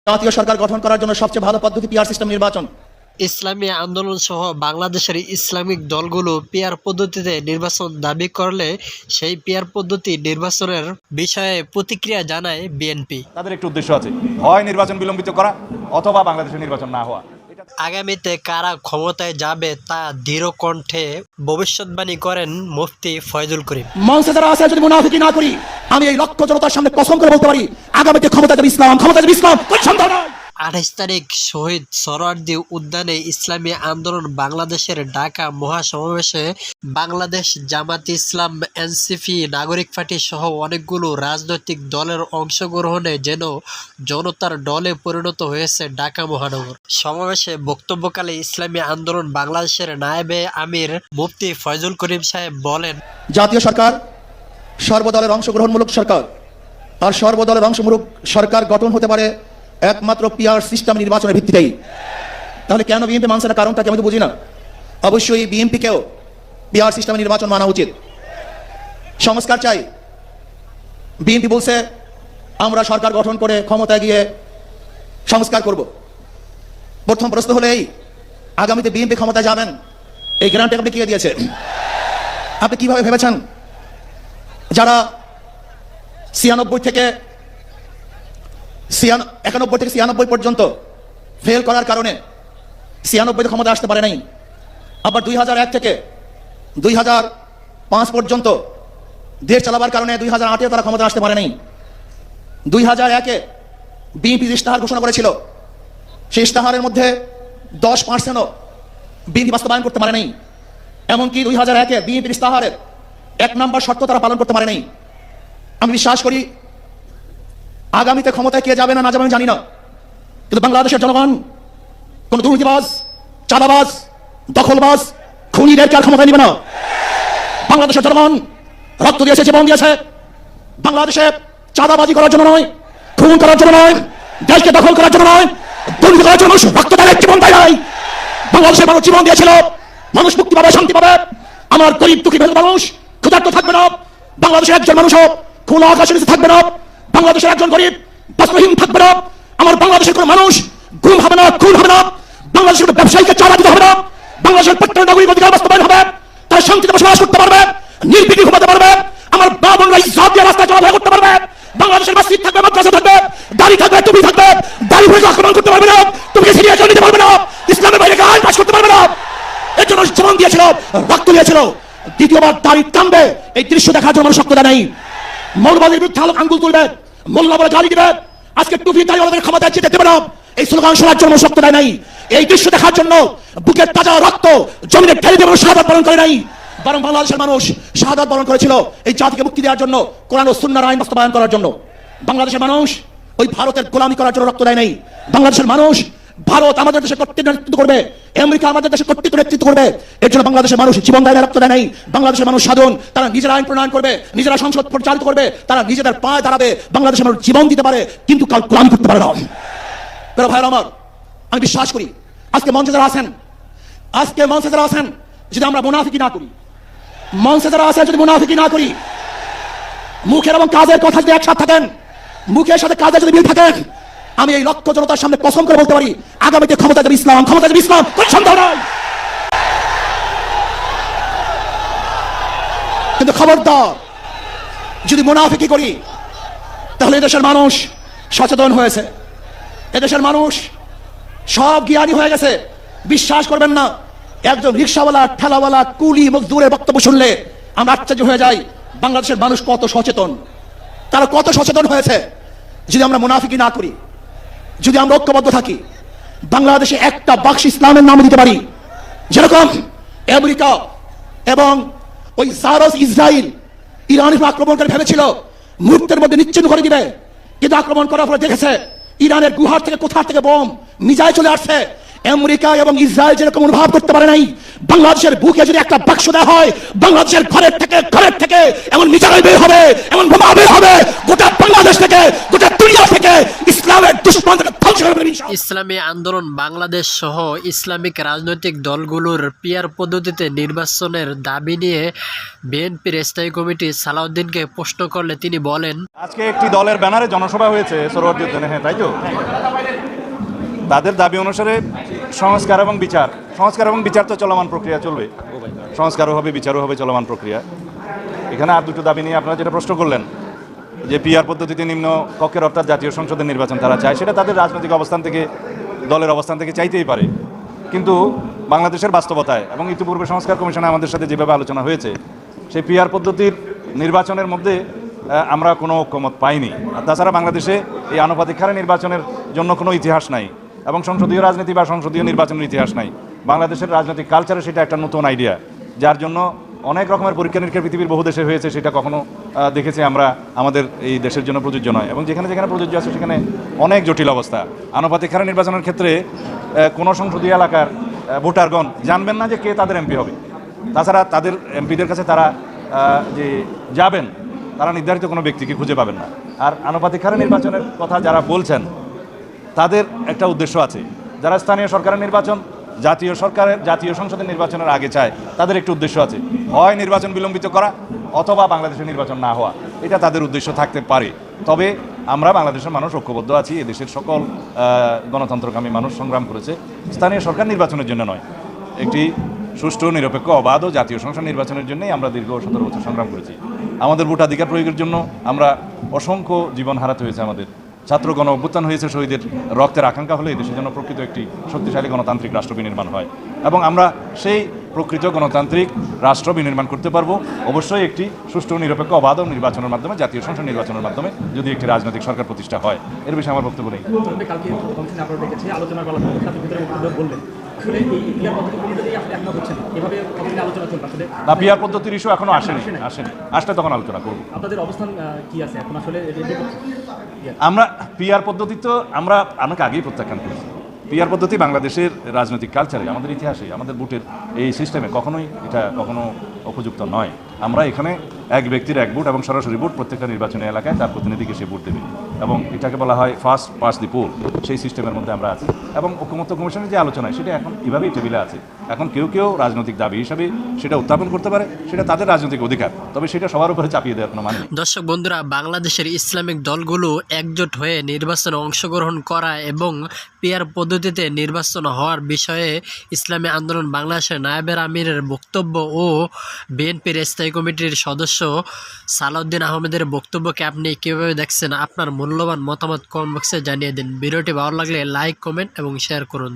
জাতীয় সরকার গঠন করার জন্য সবচেয়ে ভালো পদ্ধতি পিআর সিস্টেম নির্বাচন। ইসলামী আন্দোলন সহ বাংলাদেশের ইসলামিক দলগুলো পিআর পদ্ধতিতে নির্বাচন দাবি করলে সেই পিআর পদ্ধতি নির্বাচনের বিষয়ে প্রতিক্রিয়া জানায় বিএনপি। তাদের একটি উদ্দেশ্য আছে, হয় নির্বাচন বিলম্বিত করা অথবা বাংলাদেশের নির্বাচন না হওয়া। আগামীতে কারা ক্ষমতায় যাবে তা দৃঢ় কণ্ঠে ভবিষ্যৎবাণী করেন মুফতি ফয়জুল করিম। মঞ্চে যারা আছে যদি মুনাফিকি না করি, আমি এই লক্ষ জনতার সামনে কসম করে বলতে পারি, আগামীতে ক্ষমতা যাবে ইসলাম, ক্ষমতা যাবে ইসলাম, কোনো সন্দেহ নাই। 28 তারিখ শহীদ সোহরাওয়ার্দী উদ্যানে ইসলামী আন্দোলন বাংলাদেশের ঢাকা মহাসমাবেশে বাংলাদেশ জামাত ইসলাম, এনসিপি, নাগরিক পার্টি সহ অনেকগুলো রাজনৈতিক দলের অংশগ্রহণে যেন জনতার দলে পরিণত হয়েছে ঢাকা মহানগর। সমাবেশে বক্তব্যকালে ইসলামী আন্দোলন বাংলাদেশের নায়েবে আমির মুফতি ফয়জুল করিম সাহেব বলেন, জাতীয় সরকার সর্বদলের অংশগ্রহণমূলক সরকার, আর সর্বদলের অংশমূলক সরকার গঠন হতে পারে একমাত্র পিআর সিস্টেম নির্বাচনের ভিত্তিতেই। তাহলে কেন বিএনপি মানছে না, কারণটা আমি তো বুঝি না। অবশ্যই বিএনপিকেও পিআর সিস্টেম নির্বাচন মানা উচিত। সংস্কার চাই। বিএনপি বলছে আমরা সরকার গঠন করে ক্ষমতায় গিয়ে সংস্কার করব। প্রথম প্রশ্ন হলো এই, আগামীতে বিএনপি ক্ষমতায় যাবেন, এই গ্যারান্টি আপনি কে দিয়েছে? আপনি কিভাবে ভেবেছেন যারা 91 থেকে 96 পর্যন্ত ফেল করার কারণে 96 ক্ষমতা আসতে পারে নাই, আবার 2001 থেকে 2005 পর্যন্ত দেশ চালাবার কারণে 2008 তারা ক্ষমতা আসতে পারে নাই। 2001-এ বিএনপি ইশতেহার ঘোষণা করেছিল, সেই ইশতেহারের মধ্যে 10%ও বিএনপি বাস্তবায়ন করতে পারে নাই। এমনকি 2001-এ বিএনপির ইশতেহারের 1 নম্বর শর্ত তারা পালন করতে পারে নাই। আমি বিশ্বাস করি আগামীতে ক্ষমতায় কে যাবে না যাবে আমি জানি না, কিন্তু বাংলাদেশের জনগণ কোন দুর্নীতিবাজ, চাঁদাবাজ, দখলবাজ, খুনিদেরকে আর ক্ষমতায় নিবে না। বাংলাদেশের জনগণ রক্ত দিয়েছে, জীবন দিয়েছে বাংলাদেশে চাঁদাবাজি করার জন্য নয়, খুন করার জন্য নয়, দেশকে দখল করার জন্য নয়, দুর্নীতি করার জন্য রক্ত দেয়, জীবন দেয় নাই। বাংলাদেশের মানুষ জীবন দিয়েছিল, মানুষ মুক্তি পাবে, শান্তি পাবে। আমার গরিব দুঃখী মানুষ ক্ষুধার্ত থাকবে না, বাংলাদেশের একজন মানুষও খোলা আকাশের নিচে থাকবে না, বাংলাদেশের একজন গরিব বস্ত্রহীন থাকবে না, আমার বাংলাদেশের কোন মানুষ গুম হবে না, খুন হবে না, বাংলাদেশের কোন ব্যবসায়ীকে চাঁদা দিতে হবে না, বাংলাদেশের প্রত্যেক নাগরিক অধিকার বাস্তবায়ন হবে, তারা শান্তিতে বসবাস করতে পারবে, নির্বিঘ্নে ঘুমাতে পারবে, আমার মা বোনরা ইজ্জত দিয়ে রাস্তায় চলাফেরা করতে পারবে, বাংলাদেশের মসজিদ থাকবে, মাদ্রাসা থাকবে, দাড়ি থাকবে, টুপি থাকবে, দাড়ি ভরে আক্রমণ করতে পারবে না, তুমি সিরিয়াস নিতে পারবে না, ইসলামের বাইরে আইন পাস করতে পারবে না। এর জন্য জীবন দিয়েছিল, রক্ত দিয়েছিল। দ্বিতীয়বার দাড়ি টানবে, এই দৃশ্য দেখার জন্য শক্ত নেই। মৌলবাদীর বিরুদ্ধে আঙ্গুল তুলবে, মোল্লা বলে গালি দিবে, আজকে টুপি দাঁড়িয়ে ক্ষমতায় যেতে দেবে না, এই স্লোগান শোনার জন্য শক্ত দেয় নাই। এই দৃশ্য দেখার জন্য বুকের তাজা রক্ত জমিনে ঢেলে দেবে, শাহাদাত বরণ করে নাই, বরং বাংলাদেশের মানুষ শাহাদাত বরণ করেছিল এই জাতিকে মুক্তি দেওয়ার জন্য, কোরআন ও সুন্নাহর আইন বাস্তবায়ন করার জন্য। বাংলাদেশের মানুষ ওই ভারতের গোলামি করার জন্য রক্ত দেয় নাই। বাংলাদেশের মানুষ ভারত আমাদের দেশে কর্তৃত্ব নেতৃত্ব করবে, আমেরিকা আমাদের দেশে কর্তৃত্ব নেতৃত্ব করবে, এর জন্য বাংলাদেশের মানুষ জীবন দেয় না, রক্ত দেয় নাই। বাংলাদেশের মানুষ সাধন, তারা নিজেরা আইন প্রণয়ন করবে, নিজেরা সংসদ পরিচালিত করবে, তারা নিজেদের পায়ে দাঁড়াবে, বাংলাদেশের মানুষ জীবন দিতে পারে, কিন্তু কাল গোলামি করতে পারে না। প্রিয় ভাইরা আমার, আমি বিশ্বাস করি আজকে মঞ্চে যারা আছেন, যদি আমরা মুনাফিকি না করি, মঞ্চে যারা আছেন যদি মুনাফিকি না করি, মুখের এবং কাজের কথা যদি একসাথে থাকেন, মুখের সাথে কাজের যদি মিল থাকেন, আমি এই লক্ষ জনতার সামনে কসম করে বলতে পারি, আগামীতে ক্ষমতা যাবে ইসলাম, ক্ষমতা যাবে ইসলাম, কোনো সন্দেহ নাই। কিন্তু খবরদার যদি মুনাফিকি করি, তাহলে এদেশের মানুষ সচেতন হয়েছে, এদেশের মানুষ সব জ্ঞানী হয়ে গেছে। বিশ্বাস করবেন না, একজন রিক্সাওয়ালা, ঠেলাওয়ালা, কুলি মজদুরের বক্তব্য শুনলে আমরা আশ্চর্য হয়ে যাই বাংলাদেশের মানুষ কত সচেতন, তারা কত সচেতন হয়েছে। যদি আমরা মুনাফিকি না করি, যদি আমরা ঐক্যবদ্ধ থাকি, বাংলাদেশে একটা বাক্স ইসলামের নাম দিতে পারি, যেরকম আমেরিকা এবং ওই জারস ইসরায়েল ইরানের আক্রমণ করে ভেবেছিল মুহূর্তের মধ্যে নিশ্চিহ্ন করে দিবে, কিন্তু আক্রমণ করার পরে দেখেছে ইরানের গুহার থেকে কোথা থেকে বোম মিসাইল চলে আসছে। আমেরিকা এবং ইসরায়েল যেরকম অনুভব করতে পারে নাই, বাংলাদেশের বুকে যদি একটা বাক্স দেওয়া হয়, বাংলাদেশের ঘরের থেকে এমন মিসাইল বের হবে, এমন বোমা বের হবে, গোটা বাংলাদেশ থেকে, গোটা দুনিয়া থেকে ইসলামের দুশ্মনদের ধ্বংস হবে ইনশাআল্লাহ। ইসলামী আন্দোলন বাংলাদেশ সহ ইসলামিক রাজনৈতিক দলগুলোর পিয়ার পদ্ধতিতে নির্বাচনের দাবি নিয়ে বিএনপির স্থায়ী কমিটি সালাউদ্দিনকে প্রশ্ন করলে তিনি বলেন, আজকে একটি দলের ব্যানারে জনসভা হয়েছে সোহরাওয়ার্দী উদ্যানে, হ্যাঁ তাই তো? তাদের দাবি অনুসারে সংস্কার এবং বিচার তো চলমান প্রক্রিয়া চলবে, সংস্কারও হবে, বিচারও হবে, চলমান প্রক্রিয়া। এখানে আর দুটো দাবি নিয়ে আপনারা যেটা প্রশ্ন করলেন যে পিআর পদ্ধতিতে নিম্ন কক্ষের অর্থাৎ জাতীয় সংসদের নির্বাচন তারা চায়, সেটা তাদের রাজনৈতিক অবস্থান থেকে, দলের অবস্থান থেকে চাইতেই পারে, কিন্তু বাংলাদেশের বাস্তবতায় এবং ইতিপূর্বে সংস্কার কমিশনে আমাদের সাথে যেভাবে আলোচনা হয়েছে সেই পিআর পদ্ধতির নির্বাচনের মধ্যে আমরা কোনো ঐক্যমত পাইনি। আর তাছাড়া বাংলাদেশে এই আনুপাতিক হারে নির্বাচনের জন্য কোনো ইতিহাস নাই এবং সংসদীয় রাজনীতি বা সংসদীয় নির্বাচনের ইতিহাস নাই। বাংলাদেশের রাজনৈতিক কালচারে সেটা একটা নতুন আইডিয়া, যার জন্য অনেক রকমের পরীক্ষা নিরীক্ষা পৃথিবীর বহু দেশে হয়েছে, সেটা কখনো দেখেছি আমরা, আমাদের এই দেশের জন্য প্রযোজ্য নয়। এবং যেখানে যেখানে প্রযোজ্য আছে সেখানে অনেক জটিল অবস্থা। আনুপাতিক হারে নির্বাচনের ক্ষেত্রে কোনো সংসদীয় এলাকার ভোটারগণ জানবেন না যে কে তাদের এমপি হবে। তাছাড়া তাদের এমপিদের কাছে তারা যে যাবেন, তারা নির্ধারিত কোনো ব্যক্তিকে খুঁজে পাবেন না। আর আনুপাতিক হারে নির্বাচনের কথা যারা বলছেন তাদের একটা উদ্দেশ্য আছে। যারা স্থানীয় সরকারের নির্বাচন জাতীয় সংসদের নির্বাচনের আগে চায়, তাদের একটু উদ্দেশ্য আছে, হয় নির্বাচন বিলম্বিত করা অথবা বাংলাদেশের নির্বাচন না হওয়া, এটা তাদের উদ্দেশ্য থাকতে পারে। তবে আমরা বাংলাদেশের মানুষ ঐক্যবদ্ধ আছি, এদেশের সকল গণতন্ত্রকামী মানুষ সংগ্রাম করেছে স্থানীয় সরকার নির্বাচনের জন্য নয়, একটি সুষ্ঠু নিরপেক্ষ অবাধ ও জাতীয় সংসদ নির্বাচনের জন্যই আমরা দীর্ঘ 17 বছর সংগ্রাম করেছি। আমাদের ভোটাধিকার প্রয়োগের জন্য আমরা অসংখ্য জীবন হারাতে হয়েছে, আমাদের ছাত্র গণ অভ্যুত্থান হয়েছে, শহীদের রক্তের আকাঙ্ক্ষা হলে দেশের জন্য প্রকৃত একটি শক্তিশালী গণতান্ত্রিক রাষ্ট্র বিনির্মাণ হয় এবং আমরা সেই প্রকৃত গণতান্ত্রিক রাষ্ট্র বিনির্মাণ করতে পারবো অবশ্যই একটি সুষ্ঠু নিরপেক্ষ অবাধ নির্বাচনের মাধ্যমে, জাতীয় সংসদ নির্বাচনের মাধ্যমে, যদি একটি রাজনৈতিক সরকার প্রতিষ্ঠা হয়। এর বিষয়ে আমার বক্তব্য নেই। না, পিআর পদ্ধতির ইস্যু এখনো আসেনি, আসলে তখন আলোচনা করব। আপনাদের অবস্থান কি আছে এখন? আসলে আমরা পিআর পদ্ধতি তো আমরা অনেক আগেই প্রত্যাখ্যান করেছি। পিআর পদ্ধতি বাংলাদেশের রাজনৈতিক কালচারে, আমাদের ইতিহাসে, আমাদের ভোটের এই সিস্টেমে কখনো উপযুক্ত নয়। আমরা এখানে এক ব্যক্তির এক ভোট এবং সরাসরি ভোট প্রত্যেকটা নির্বাচনী এলাকায় তার প্রতিনিধিকে সে ভোট দেবে এবং এটাকে বলা হয় ফার্স্ট পাস্ট দি পোল। সেই সিস্টেমের মধ্যে আমরা আছি এবং ঐকমত্য কমিশনের যে আলোচনায় সেটা এখন এভাবেই টেবিলে আছে। এখন কেউ রাজনৈতিক দাবি হিসাবে সেটা উত্থাপন করতে পারে, সেটা তাদের রাজনৈতিক অধিকার, তবে সেটা সবার উপরে চাপিয়ে দেওয়ার কোনো মানে নেই। দর্শক বন্ধুরা, বাংলাদেশের ইসলামিক দলগুলো একজোট হয়ে নির্বাচনে অংশগ্রহণ করা এবং পিআর পদ্ধতিতে নির্বাচন হওয়ার বিষয়ে ইসলামী আন্দোলন বাংলাদেশের নায়েবের আমিরের বক্তব্য ও বিএনপির স্থায়ী কমিটির সদস্য সালাউদ্দিন আহমেদের বক্তব্যকে আপনি কীভাবে দেখছেন? আপনার মূল্যবান মতামত কমেন্ট বক্সে জানিয়ে দিন। ভিডিওটি ভালো লাগলে লাইক, কমেন্ট এবং শেয়ার করুন।